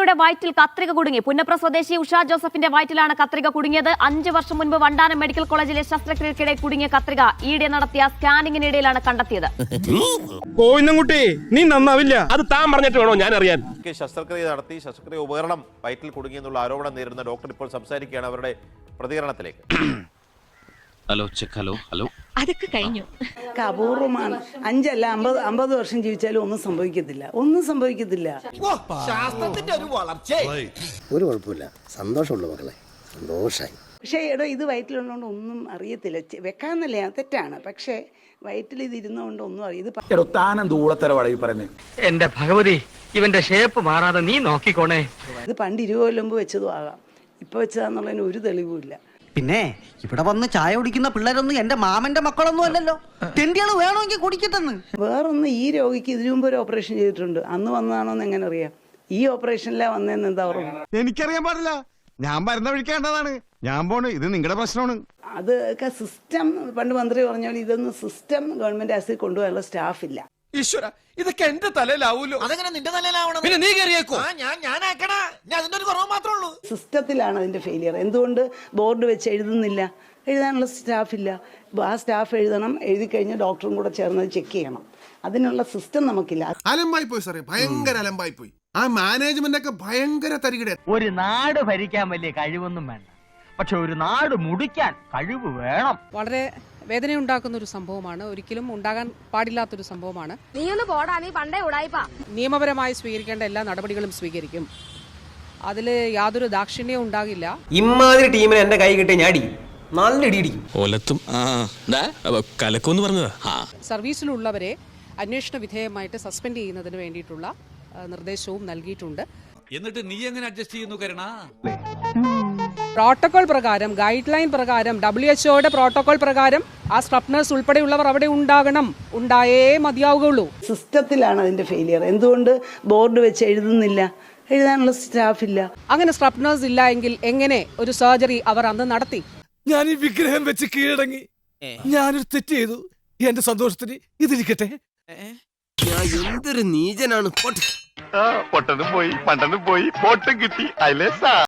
ശസ്ത്രക്രിയയുടെ വയറ്റിൽ കത്രിക കുടുങ്ങി. പുന്നപ്ര സ്വദേശി ഉഷ ജോസഫിന്റെ വയറ്റിലാണ് കത്രിക കുടുങ്ങിയത്. 5 വർഷം മുൻപ് വണ്ടാനം മെഡിക്കൽ കോളേജിലെ ശസ്ത്രക്രിയക്കിടെ കുടുങ്ങിയ കത്രിക ഈയിടെ നടത്തിയ സ്കാനിങ്ങിനിടയിലാണ് കണ്ടെത്തിയത്. നീ നന്നാവില്ല. അത് താൻ പറഞ്ഞിട്ട് വേണോ ഞാൻ അറിയാൻ. ശസ്ത്രക്രിയ നടത്തി ശസ്ത്രക്രിയ ഉപകരണം വയറ്റിൽ കുടുങ്ങിയെന്നുള്ള ആരോപണം നേരിടുന്ന ഡോക്ടർ ഇപ്പോൾ സംസാരിക്കുകയാണ്. അവരുടെ പ്രതികരണത്തിലേക്ക്. Hello check. ഹലോ അതൊക്കെ കഴിഞ്ഞു. അപൂർവമാണ്. 5 അല്ല 50 വർഷം ജീവിച്ചാലും ഒന്നും സംഭവിക്കത്തില്ല. ഒരു കുഴപ്പമില്ല, സന്തോഷമുള്ള മക്കളെ, സന്തോഷായി. പക്ഷേ ഇത് വയറ്റിലുള്ളതുകൊണ്ട് ഒന്നും അറിയത്തില്ല. വെക്കാന്നല്ല, തെറ്റാണ്. പക്ഷേ വയറ്റിൽ ഇത് ഇരുന്നുകൊണ്ട് ഒന്നും അറിയാം. എന്റെ ഭഗവതി, ഇവന്റെ ഷേപ്പ് മാറാതെ നീ നോക്കിക്കോണേ. ഇത് പണ്ട് 20 കൊല്ലം മുമ്പ് വെച്ചതും ആകാം. ഇപ്പൊ വെച്ചതാന്നുള്ളതിന് ഒരു തെളിവുമില്ല. പിന്നെ ഇവിടെ വന്ന് ചായ കുടിക്കുന്ന പിള്ളേരൊന്നും എന്റെ മാമന്റെ മക്കളൊന്നും അല്ലല്ലോ. തെണ്ടികള് വേണമെങ്കിൽ കുടിക്കട്ടെന്ന്. വേറൊന്ന്, ഈ രോഗിക്ക് ഇതിനു മുമ്പ് ഒരു ഓപ്പറേഷൻ ചെയ്തിട്ടുണ്ട്. അന്ന് വന്നതാണോന്ന് എങ്ങനെ അറിയാം? ഈ ഓപ്പറേഷനിലാ വന്നതെന്ന് എന്താ ഓർമ്മ? എനിക്കറിയാൻ പാടില്ല. ഞാൻ വരുന്ന വഴിക്കേണ്ടതാണ്. ഞാൻ പോണ്. ഇത് നിങ്ങളുടെ പ്രശ്നമാണ്. അതൊക്കെ സിസ്റ്റം. പണ്ട് മന്ത്രി പറഞ്ഞ പോലെ ഇതൊന്നും സിസ്റ്റം ഗവൺമെന്റ് ആസിൽ കൊണ്ടുപോകാനുള്ള സ്റ്റാഫില്ല. ഈശ്വര, ഇതൊക്കെ എന്റെ തലയിലാവൂലോ. അതെങ്ങനെ നിന്റെ തലയിലാവണം? പിന്നെ നീ കയറിയേക്കോ. സിസ്റ്റത്തിലാണ് അതിന്റെ ഫെയിലിയർ. എന്തുകൊണ്ട് ബോർഡ് വെച്ച് എഴുതാനുള്ള സ്റ്റാഫില്ല. ആ സ്റ്റാഫ് എഴുതണം. എഴുതി കഴിഞ്ഞ് ഡോക്ടറും കൂടെ ചേർന്ന് ചെക്ക് ചെയ്യണം. അതിനുള്ള സിസ്റ്റം നമുക്കില്ല. അലമ്പായി പോയി സാറേ, ഭയങ്കര അലമ്പായി പോയി. ആ മാനേജ്മെന്റ് ഒക്കെ ഭയങ്കര തരികിട. ഒരു നാട് ഭരിക്കാൻ വലിയ കഴിവൊന്നും വേണ്ട, പക്ഷെ ഒരു നാട് മുടിക്കാൻ കഴിവ് വേണം. വളരെ വേദനയുണ്ടാക്കുന്ന ഒരു സംഭവമാണ്. ഒരിക്കലും ഉണ്ടാകാൻ പാടില്ലാത്തൊരു സംഭവമാണ്. നിയമപരമായി സ്വീകരിക്കേണ്ട എല്ലാ നടപടികളും സ്വീകരിക്കും. അതിൽ യാതൊരു ദാക്ഷിണ്യവും ഉണ്ടാകില്ല. ഇമ്മാതിരി ടീമിന് എന്റെ കൈ കിട്ടിയ ഞാൻ അടിക്കും, നല്ല ഇടിയിടിക്കും. കലക്കൊന്ന് പറഞ്ഞതാ. സർവീസിലുള്ളവരെ അന്വേഷണ വിധേയമായിട്ട് സസ്പെൻഡ് ചെയ്യുന്നതിന് വേണ്ടിയിട്ടുള്ള നിർദ്ദേശവും നൽകിയിട്ടുണ്ട്. എന്നിട്ട് നീ എങ്ങനെ അഡ്ജസ്റ്റ് ചെയ്യുന്നു കരുണ? പ്രോട്ടോകോൾ പ്രകാരം, ഗൈഡ് ലൈൻ പ്രകാരം, WHO പ്രോട്ടോകോൾ പ്രകാരം ആ സ്ക്രബ് നഴ്സ് ഉൾപ്പെടെയുള്ളവർ അവിടെ ഉണ്ടായേ മതിയാവുകയുള്ളൂ. സിസ്റ്റത്തിലാണ് അതിന്റെ ഫെയിലിയർ. എന്തുകൊണ്ട് ബോർഡ് വെച്ച് എഴുതാനുള്ള സ്റ്റാഫില്ല. അങ്ങനെ സ്ക്രബ് നഴ്സ് ഇല്ല എങ്കിൽ എങ്ങനെ ഒരു സർജറി അവർ അന്ന് നടത്തി? ഞാൻ ഈ വിഗ്രഹം വെച്ച് കീഴടങ്ങി. ഞാനൊരു തെറ്റ് ചെയ്തു. എന്റെ സന്തോഷത്തിന് ഇതിരിക്കട്ടെ. എന്തൊരു നീചനാണ്. പൊട്ടനും പോയി, പണ്ടനും പോയി, പോട്ടും കിട്ടി.